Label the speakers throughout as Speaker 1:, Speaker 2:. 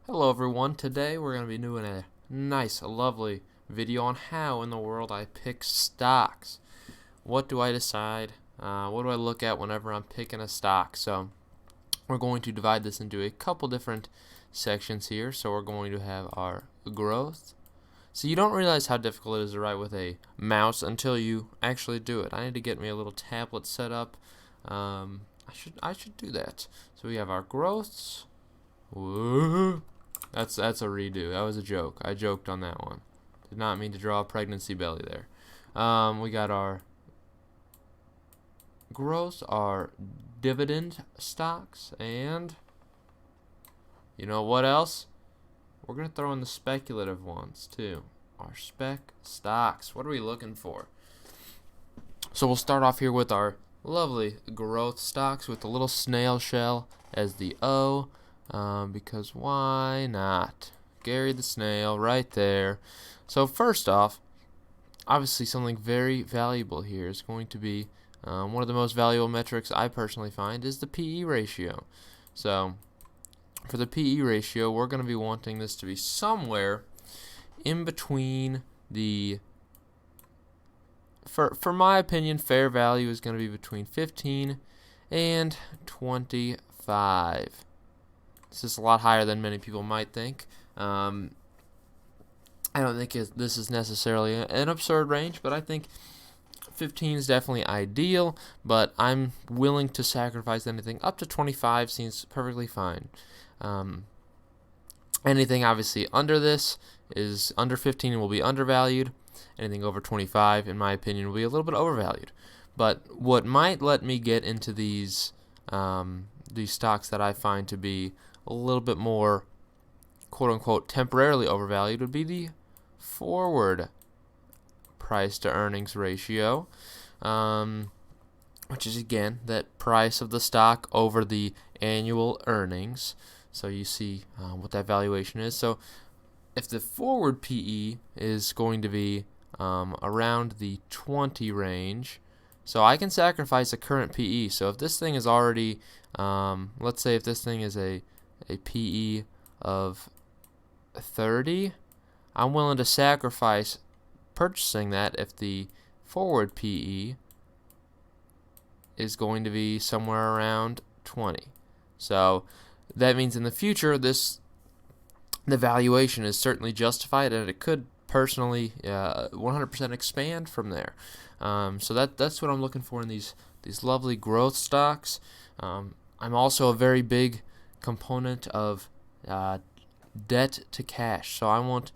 Speaker 1: Hello everyone, today we're going to be doing a nice, lovely video on how in the world I pick stocks. What do I decide? What do I look at whenever I'm picking a stock? So we're going to divide this into a couple different sections here. So we're going to have our growth. So you don't realize how difficult it is to write with a mouse until you actually do it. I need to get me a little tablet set up. I should do that. So we have our growths. Whoa. That's a redo. That was a joke. I joked on that one. Did not mean to draw a pregnancy belly there. We got our growth, our dividend stocks, and you know what else? We're gonna throw in the speculative ones too. Our spec stocks. What are we looking for? So we'll start off here with our lovely growth stocks with the little snail shell as the O. Because why not? Gary the snail right there. So first off, obviously something very valuable here is going to be one of the most valuable metrics I personally find is the PE ratio. So for the PE ratio, we're going to be wanting this to be somewhere in between the for my opinion, fair value is going to be between 15 and 25. This is a lot higher than many people might think. I don't think this is necessarily an absurd range, but I think 15 is definitely ideal, but I'm willing to sacrifice anything up to 25 seems perfectly fine. Anything obviously under this is under 15 will be undervalued. Anything over 25, in my opinion, will be a little bit overvalued. But what might let me get into these stocks that I find to be a little bit more quote-unquote temporarily overvalued would be the forward price to earnings ratio, which is again that price of the stock over the annual earnings. So you see what that valuation is. So if the forward PE is going to be around the 20 range, so I can sacrifice a current PE. So if this thing is already, let's say if this thing is a PE of 30, I'm willing to sacrifice purchasing that if the forward PE is going to be somewhere around 20. So that means in the future the valuation is certainly justified, and it could personally 100% expand from there. So that's what I'm looking for in these lovely growth stocks. I'm also a very big component of debt to cash. So I want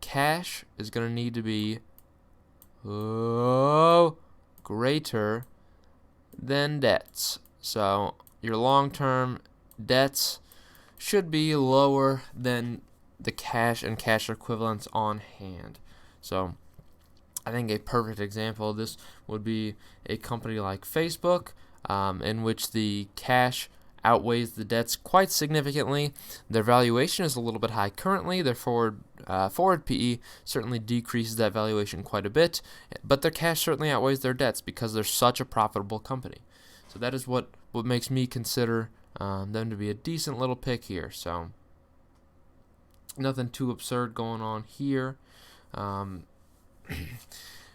Speaker 1: cash is going to need to be greater than debts. So your long-term debts should be lower than the cash and cash equivalents on hand. So I think a perfect example of this would be a company like Facebook, in which the cash outweighs the debts quite significantly. Their valuation is a little bit high currently. Their forward PE certainly decreases that valuation quite a bit, but their cash certainly outweighs their debts because they're such a profitable company. So that is what makes me consider them to be a decent little pick here. So nothing too absurd going on here.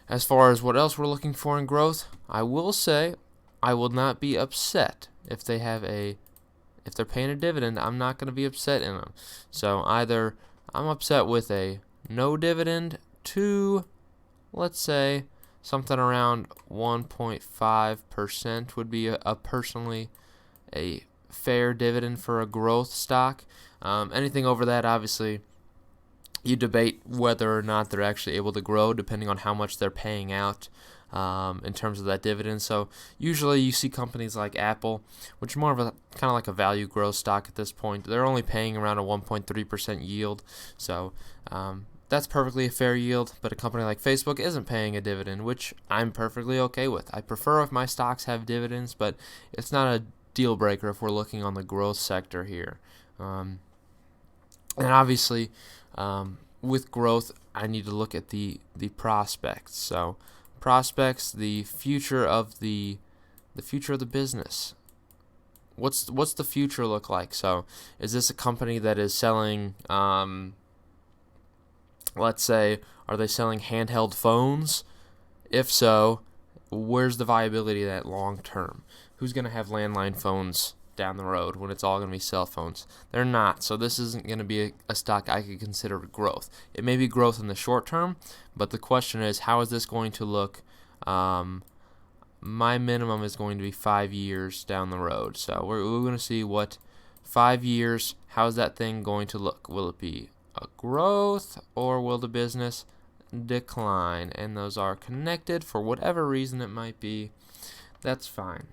Speaker 1: As far as what else we're looking for in growth, I will say I will not be upset if they're paying a dividend. I'm not going to be upset in them. So either I'm upset with a no dividend to, let's say, something around 1.5% would be personally a fair dividend for a growth stock. Anything over that, obviously, you debate whether or not they're actually able to grow depending on how much they're paying out in terms of that dividend. So usually you see companies like Apple, which are more of a kind of like a value growth stock at this point. They're only paying around a 1.3% yield. So that's perfectly a fair yield, but a company like Facebook isn't paying a dividend, which I'm perfectly okay with. I prefer if my stocks have dividends, but it's not a deal breaker if we're looking on the growth sector here. And obviously, with growth, I need to look at the prospects. So prospects, the future of the business. what's the future look like? So is this a company that is selling, let's say, are they selling handheld phones? If so, where's the viability of that long term? Who's going to have landline phones down the road when it's all going to be cell phones? They're not. So this isn't going to be a stock I could consider growth. It may be growth in the short term, but the question is, how is this going to look? My minimum is going to be 5 years down the road. So we're going to see what 5 years, how's that thing going to look? Will it be a growth, or will the business decline? And those are connected for whatever reason it might be. That's fine.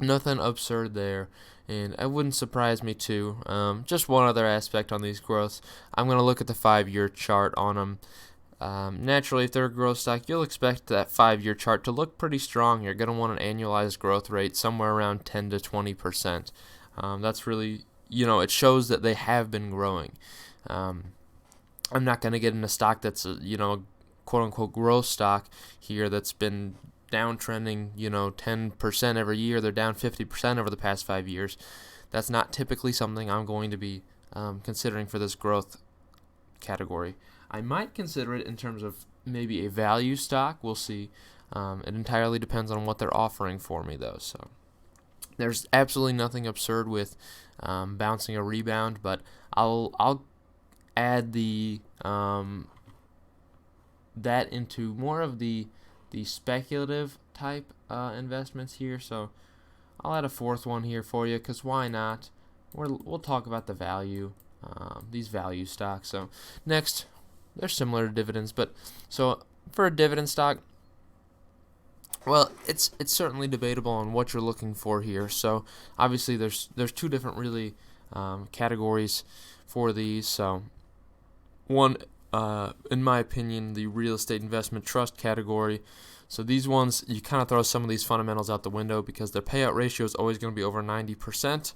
Speaker 1: Nothing absurd there, and it wouldn't surprise me too. Just one other aspect on these growths. I'm going to look at the 5-year chart on them. Naturally, if they're a growth stock, you'll expect that 5-year chart to look pretty strong. You're going to want an annualized growth rate somewhere around 10 to 20%. That's really, it shows that they have been growing. I'm not going to get in a stock that's a, quote-unquote growth stock here that's been downtrending, 10% every year. They're down 50% over the past 5 years. That's not typically something I'm going to be considering for this growth category. I might consider it in terms of maybe a value stock. We'll see. It entirely depends on what they're offering for me, though. So there's absolutely nothing absurd with bouncing a rebound, but I'll add the that into more of the speculative type investments here. So I'll add a fourth one here for you, because why not? We'll talk about the value, these value stocks. So next, they're similar to dividends, but so for a dividend stock, well, it's certainly debatable on what you're looking for here. So obviously there's two different really categories for these. So one, in my opinion, the real estate investment trust category. So these ones, you kind of throw some of these fundamentals out the window because their payout ratio is always going to be over 90%.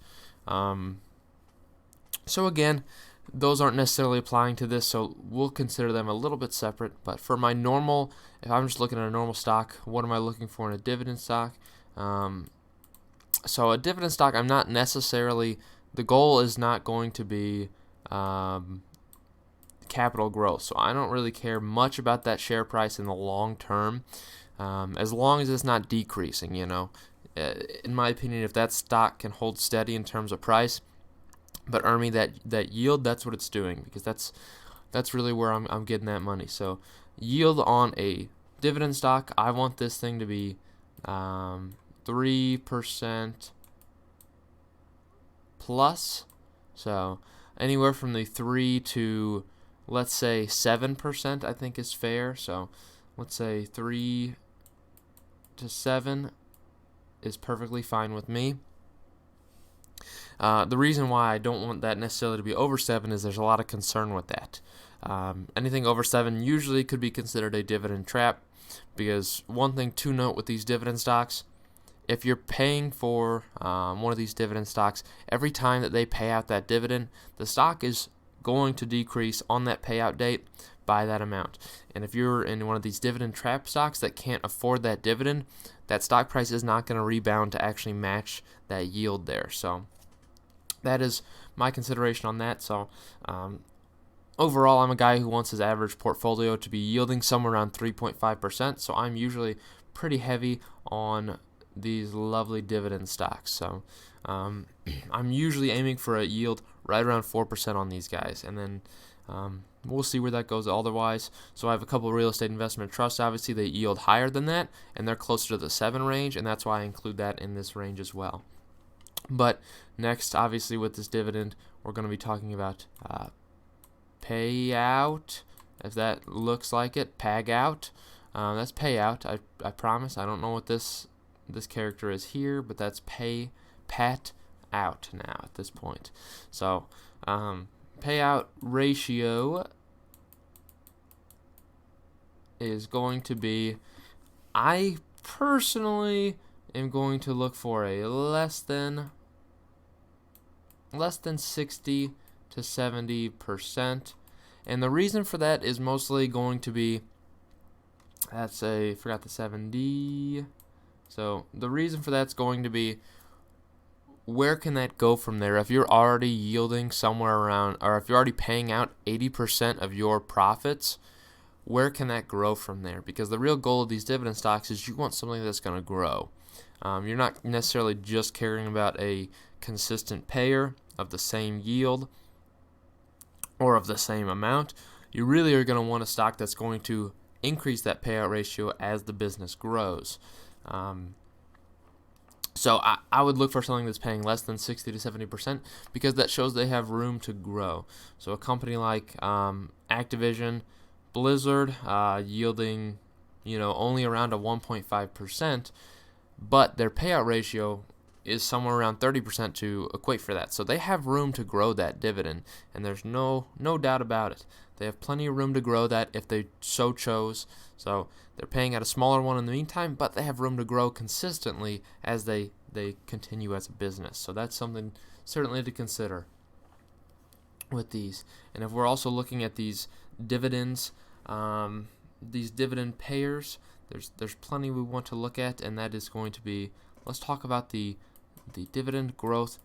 Speaker 1: So again, those aren't necessarily applying to this, so we'll consider them a little bit separate. But for my normal, if I'm just looking at a normal stock, what am I looking for in a dividend stock? So a dividend stock, I'm not necessarily, the goal is not going to be capital growth. So I don't really care much about that share price in the long term, as long as it's not decreasing. In my opinion, if that stock can hold steady in terms of price, but earn me that yield, that's what it's doing, because that's really where I'm getting that money. So yield on a dividend stock, I want this thing to be 3% plus. So anywhere from the 3 to, let's say, 7%, I think is fair. So let's say 3 to 7 is perfectly fine with me. The reason why I don't want that necessarily to be over 7 is there's a lot of concern with that. Anything over 7 usually could be considered a dividend trap, because one thing to note with these dividend stocks, if you're paying for one of these dividend stocks, every time that they pay out that dividend, the stock is going to decrease on that payout date by that amount. And if you're in one of these dividend trap stocks that can't afford that dividend, that stock price is not going to rebound to actually match that yield there. So that is my consideration on that. So overall, I'm a guy who wants his average portfolio to be yielding somewhere around 3.5%. So I'm usually pretty heavy on these lovely dividend stocks. So I'm usually aiming for a yield right around 4% on these guys. And then we'll see where that goes otherwise. So I have a couple of real estate investment trusts. Obviously, they yield higher than that, and they're closer to the 7 range, and that's why I include that in this range as well. But next, obviously, with this dividend, we're going to be talking about payout, if that looks like it. Pag out. That's payout. I promise. I don't know what this character is here, but that's pat out now at this point. So payout ratio is going to be, I personally am going to look for a less than 60 to 70%, and the reason for that is mostly going to be, forgot the 7D. So the reason for that's going to be, where can that go from there? If you're already yielding somewhere around, or if you're already paying out 80% of your profits, where can that grow from there? Because the real goal of these dividend stocks is you want something that's going to grow. You're not necessarily just caring about a consistent payer of the same yield or of the same amount. You really are going to want a stock that's going to increase that payout ratio as the business grows. So I would look for something that's paying less than 60 to 70% because that shows they have room to grow. So a company like Activision, Blizzard, yielding only around a 1.5%, but their payout ratio is somewhere around 30% to equate for that. So they have room to grow that dividend, and there's no doubt about it. They have plenty of room to grow that if they so chose. So they're paying at a smaller one in the meantime, but they have room to grow consistently as they continue as a business. So that's something certainly to consider with these. And if we're also looking at these dividends, these dividend payers, there's plenty we want to look at, and that is going to be, let's talk about the dividend growth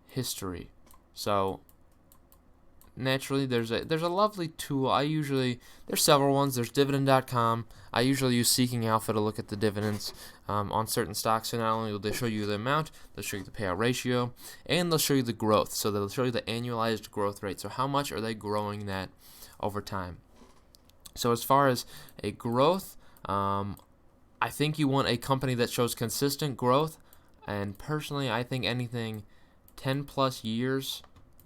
Speaker 1: history. So naturally, there's a lovely tool. There's several ones. There's Dividend.com. I usually use Seeking Alpha to look at the dividends on certain stocks. So not only will they show you the amount, they'll show you the payout ratio, and they'll show you the growth. So they'll show you the annualized growth rate. So how much are they growing that over time? So as far as a growth, I think you want a company that shows consistent growth. And personally, I think anything 10 plus years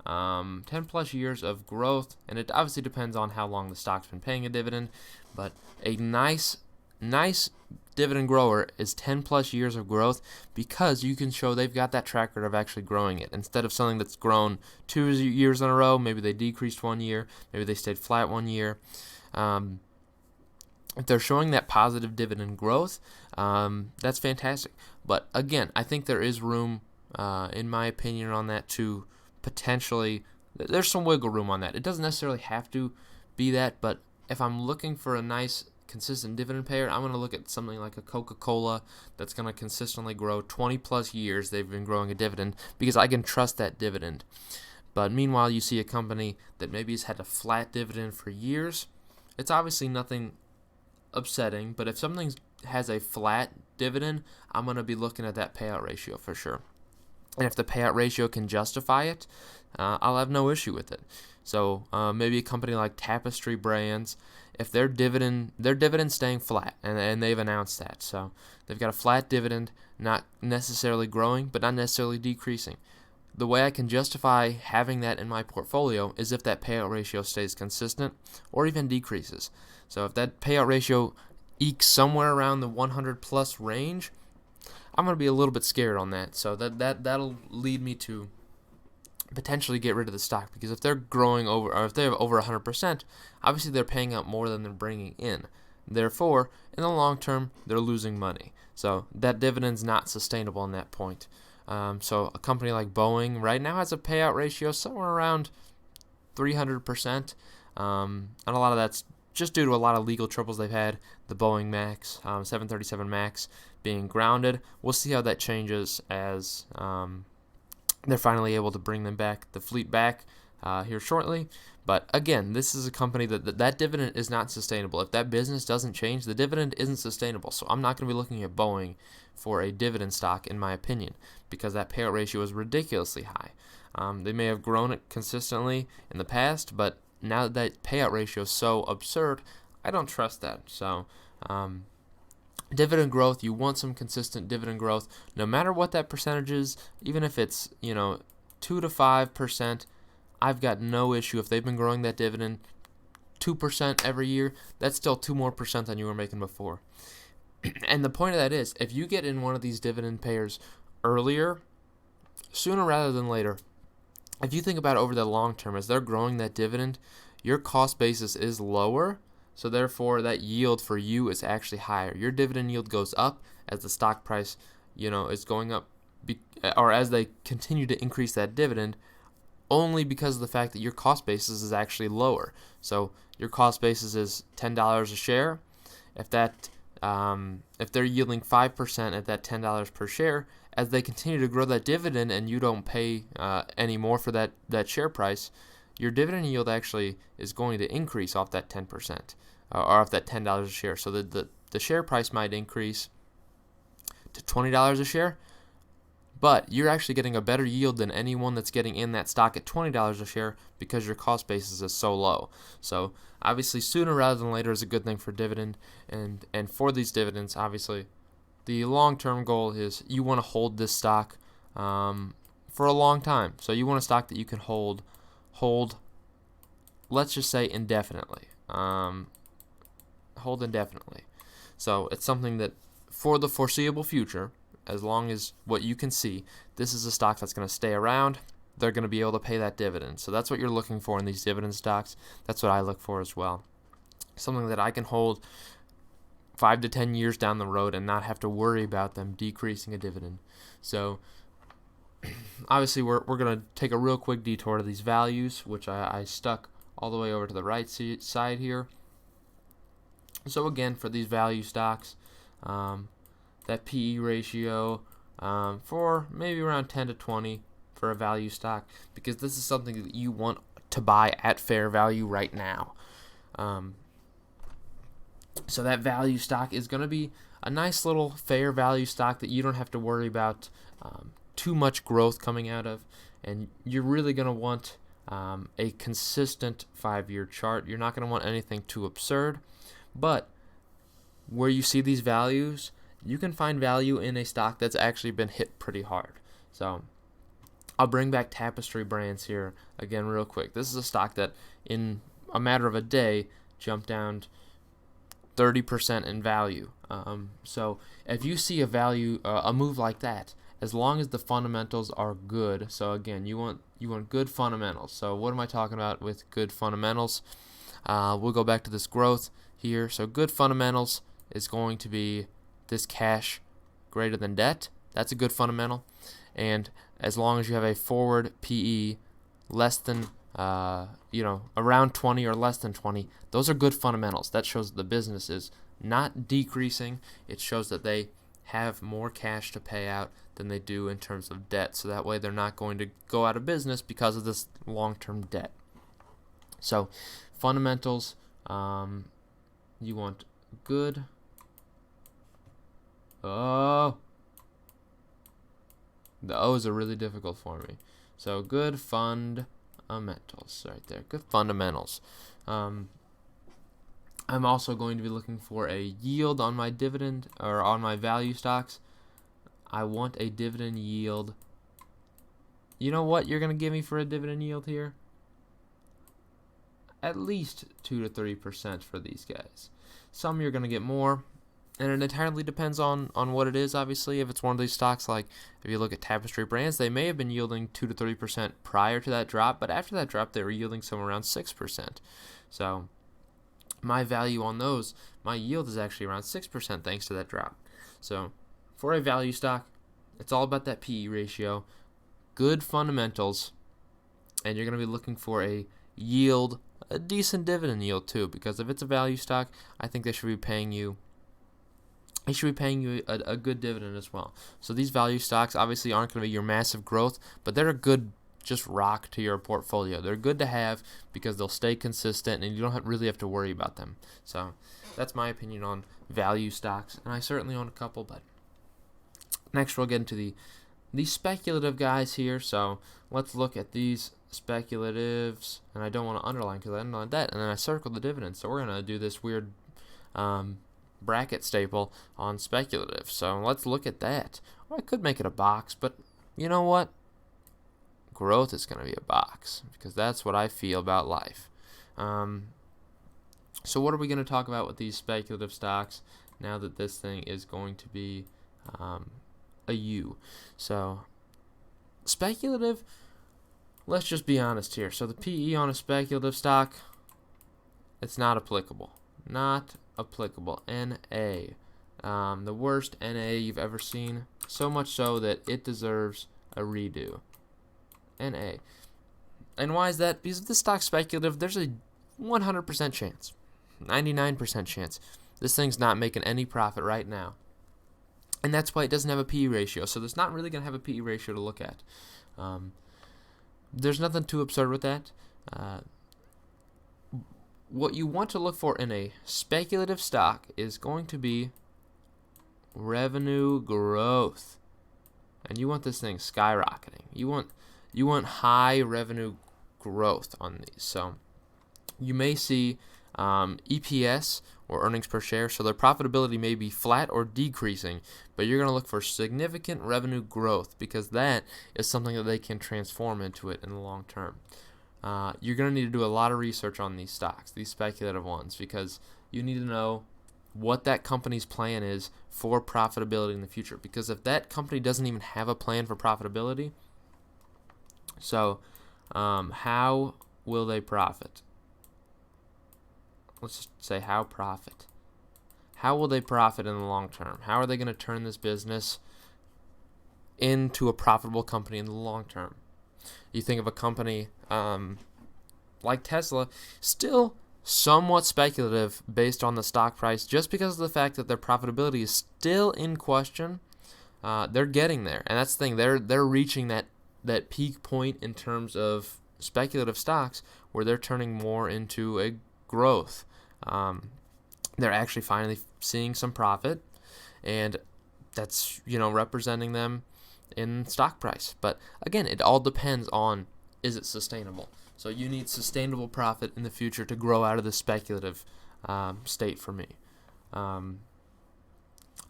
Speaker 1: of growth, and it obviously depends on how long the stock's been paying a dividend, but a nice dividend grower is 10 plus years of growth because you can show they've got that track record of actually growing it. Instead of something that's grown 2 years in a row, maybe they decreased 1 year, maybe they stayed flat 1 year. If they're showing that positive dividend growth, that's fantastic. But again, I think there is room, in my opinion, on that to potentially, there's some wiggle room on that. It doesn't necessarily have to be that, but if I'm looking for a nice, consistent dividend payer, I'm going to look at something like a Coca-Cola that's going to consistently grow 20 plus years. They've been growing a dividend because I can trust that dividend. But meanwhile, you see a company that maybe has had a flat dividend for years. It's obviously nothing upsetting, but if something has a flat dividend, I'm going to be looking at that payout ratio for sure. And if the payout ratio can justify it, I'll have no issue with it. So maybe a company like Tapestry Brands, if their dividend's staying flat, and they've announced that. So they've got a flat dividend, not necessarily growing, but not necessarily decreasing. The way I can justify having that in my portfolio is if that payout ratio stays consistent or even decreases. So if that payout ratio ekes somewhere around the 100 plus range, I'm going to be a little bit scared on that. So that'll lead me to potentially get rid of the stock, because if they're growing over, or if they have over 100%, obviously they're paying out more than they're bringing in. Therefore, in the long term, they're losing money. So that dividend's not sustainable on that point. So a company like Boeing right now has a payout ratio somewhere around 300%, and a lot of that's just due to a lot of legal troubles they've had. The Boeing Max, 737 Max being grounded. We'll see how that changes as they're finally able to bring the fleet back here shortly. But again, this is a company that dividend is not sustainable. If that business doesn't change, the dividend isn't sustainable. So I'm not going to be looking at Boeing for a dividend stock, in my opinion, because that payout ratio is ridiculously high. They may have grown it consistently in the past, but now that payout ratio is so absurd, I don't trust that. So dividend growth, you want some consistent dividend growth, no matter what that percentage is, even if it's 2 to 5%. I've got no issue if they've been growing that dividend 2% every year. That's still 2% more than you were making before. And the point of that is, if you get in one of these dividend payers earlier, sooner rather than later, if you think about it over the long term, as they're growing that dividend, your cost basis is lower, so therefore that yield for you is actually higher. Your dividend yield goes up as the stock price, is going up, or as they continue to increase that dividend, only because of the fact that your cost basis is actually lower. So your cost basis is $10 a share. If they're yielding 5% at that $10 per share, as they continue to grow that dividend and you don't pay any more for that share price, your dividend yield actually is going to increase off that 10%, or off that $10 a share. So the share price might increase to $20 a share, but you're actually getting a better yield than anyone that's getting in that stock at $20 a share because your cost basis is so low. So obviously sooner rather than later is a good thing for dividend, and for these dividends, obviously the long-term goal is you want to hold this stock for a long time. So you want a stock that you can hold, let's just say indefinitely. Hold indefinitely. So it's something that for the foreseeable future, as long as what you can see, this is a stock that's going to stay around. They're going to be able to pay that dividend. So that's what you're looking for in these dividend stocks. That's what I look for as well. Something that I can hold 5 to 10 years down the road and not have to worry about them decreasing a dividend. So obviously we're going to take a real quick detour to these values, which I stuck all the way over to the right side here. So again, for these value stocks, that PE ratio for maybe around 10 to 20 for a value stock, because this is something that you want to buy at fair value right now. So that value stock is going to be a nice little fair value stock that you don't have to worry about too much growth coming out of, and you're really going to want a consistent 5-year chart. You're not going to want anything too absurd, but where you see these values, you can find value in a stock that's actually been hit pretty hard. So I'll bring back Tapestry Brands here again real quick. This is a stock that in a matter of a day jumped down 30% in value. So if you see a move like that, as long as the fundamentals are good, so again, you want good fundamentals. So what am I talking about with good fundamentals? We'll go back to this growth here. So good fundamentals is going to be this cash greater than debt. That's a good fundamental. And as long as you have a forward PE less than around 20 or less than 20, those are good fundamentals. That shows that the business is not decreasing. It shows that they have more cash to pay out than they do in terms of debt. So that way they're not going to go out of business because of this long-term debt. So fundamentals, you want good. Oh, the O's are really difficult for me. So good fundamentals right there. Good fundamentals. I'm also going to be looking for a yield on my dividend or on my value stocks. I want a dividend yield. You know what you're going to give me for a dividend yield here? At least 2 to 3% for these guys. Some you're going to get more, and it entirely depends on what it is, obviously. If it's one of these stocks, like if you look at Tapestry Brands, they may have been yielding 2 to 3% prior to that drop, but after that drop, they were yielding somewhere around 6%. So my value on those, my yield is actually around 6% thanks to that drop. So for a value stock, it's all about that PE ratio, good fundamentals, and you're going to be looking for a yield, a decent dividend yield too, because if it's a value stock, I think they should be paying you a good dividend as well. So these value stocks obviously aren't going to be your massive growth, but they're a good just rock to your portfolio. They're good to have because they'll stay consistent and you don't really have to worry about them. So that's my opinion on value stocks, and I certainly own a couple. But next we'll get into the speculative guys here. So let's look at these speculatives, and I don't want to underline because I underlined that, and then I circled the dividends. So we're going to do this weird bracket staple on speculative. So let's look at that. Well, I could make it a box, but you know what? Growth is going to be a box because that's what I feel about life. So what are we going to talk about with these speculative stocks now that this thing is going to be a U? So speculative, let's just be honest here. So the PE on a speculative stock, it's not applicable. Not applicable. NA. The worst NA you've ever seen. So much so that it deserves a redo. NA. And why is that? Because if this stock's speculative, there's a 100% chance, 99% chance, this thing's not making any profit right now. And that's why it doesn't have a PE ratio. So there's not really going to have a PE ratio to look at. There's nothing too absurd with that. What you want to look for in a speculative stock is going to be revenue growth. And you want this thing skyrocketing. You want high revenue growth on these. So you may see EPS or earnings per share, so their profitability may be flat or decreasing, but you're going to look for significant revenue growth because that is something that they can transform into it in the long term. You're going to need to do a lot of research on these stocks, these speculative ones, because you need to know what that company's plan is for profitability in the future. Because if that company doesn't even have a plan for profitability, so how will they profit? Let's just say how will they profit in the long term? How are they going to turn this business into a profitable company in the long term? You think of a company like Tesla, still somewhat speculative based on the stock price, just because of the fact that their profitability is still in question. They're getting there, and that's the thing. They're reaching that peak point in terms of speculative stocks where they're turning more into a growth. They're actually finally seeing some profit, and that's representing them in stock price. But again, it all depends on, is it sustainable? So you need sustainable profit in the future to grow out of the speculative state for me.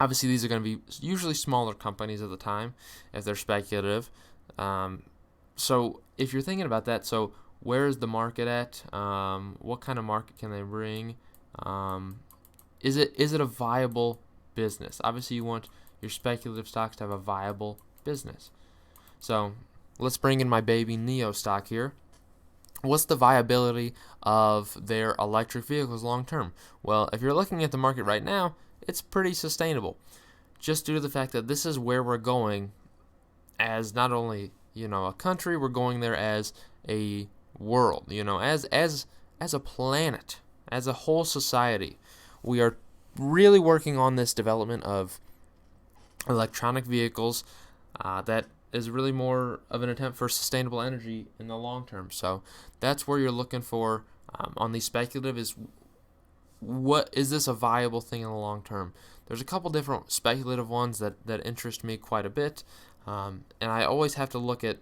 Speaker 1: Obviously, these are going to be usually smaller companies at the time if they're speculative. So if you're thinking about that, so where is the market at? What kind of market can they bring? Is it a viable business? Obviously, you want your speculative stocks to have a viable business. So let's bring in my baby NEO stock here. What's the viability of their electric vehicles long term? Well, if you're looking at the market right now, it's pretty sustainable, just due to the fact that this is where we're going as not only a country, we're going there as a world, as a planet, as a whole society. We are really working on this development of electronic vehicles that is really more of an attempt for sustainable energy in the long term. So that's where you're looking for on the speculative is, what is this a viable thing in the long term? There's a couple different speculative ones that interest me quite a bit, and I always have to look at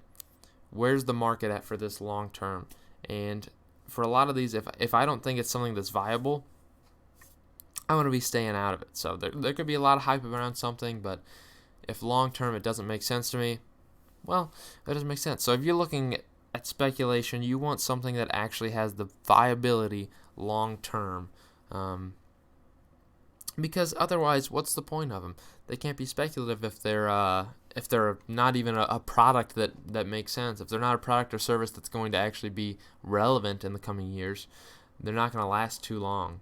Speaker 1: where's the market at for this long term. And for a lot of these, if I don't think it's something that's viable, I want to be staying out of it. So there could be a lot of hype around something, but if long term it doesn't make sense to me, well, that doesn't make sense. So if you're looking at speculation, you want something that actually has the viability long term, because otherwise, what's the point of them? They can't be speculative if they're not even a product that makes sense. If they're not a product or service that's going to actually be relevant in the coming years, they're not going to last too long.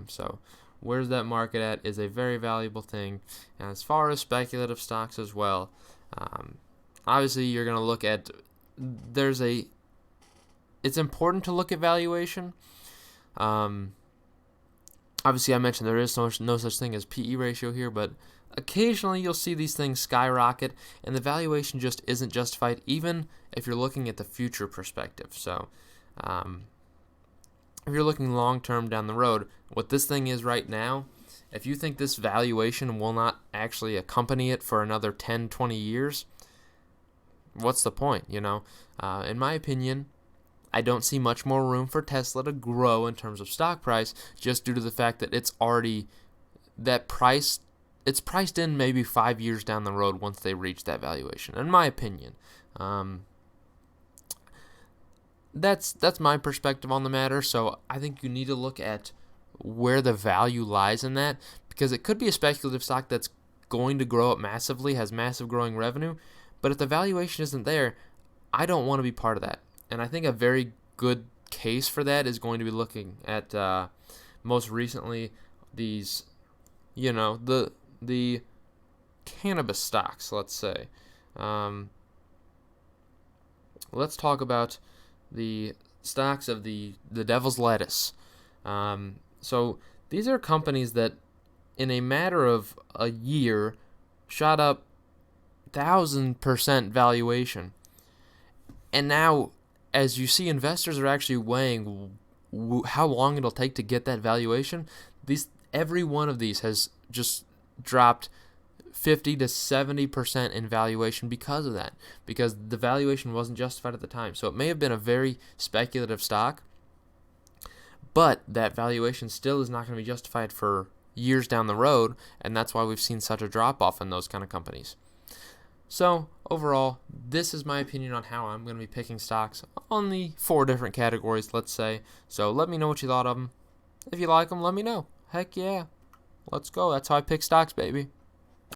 Speaker 1: So where's that market at is a very valuable thing. And as far as speculative stocks as well, obviously you're going to look at, it's important to look at valuation. Obviously I mentioned there is no such thing as PE ratio here, but occasionally you'll see these things skyrocket and the valuation just isn't justified, even if you're looking at the future perspective. So if you're looking long term down the road, what this thing is right now, if you think this valuation will not actually accompany it for another 10, 20 years, what's the point? In my opinion, I don't see much more room for Tesla to grow in terms of stock price, just due to the fact that it's priced in maybe 5 years down the road once they reach that valuation, in my opinion. That's my perspective on the matter. So I think you need to look at where the value lies in that, because it could be a speculative stock that's going to grow up massively, has massive growing revenue, but if the valuation isn't there, I don't want to be part of that. And I think a very good case for that is going to be looking at most recently these, the cannabis stocks, let's say. Let's talk about the stocks of the devil's lettuce. So these are companies that in a matter of a year shot up 1,000% valuation. And now, as you see, investors are actually weighing how long it'll take to get that valuation. Every one of these has just dropped 50 to 70% in valuation because of that, because the valuation wasn't justified at the time. So it may have been a very speculative stock, but that valuation still is not going to be justified for years down the road, and that's why we've seen such a drop-off in those kind of companies. So overall, this is my opinion on how I'm going to be picking stocks on the 4 different categories, let's say. So let me know what you thought of them. If you like them, let me know. Heck yeah. Let's go. That's how I pick stocks, baby.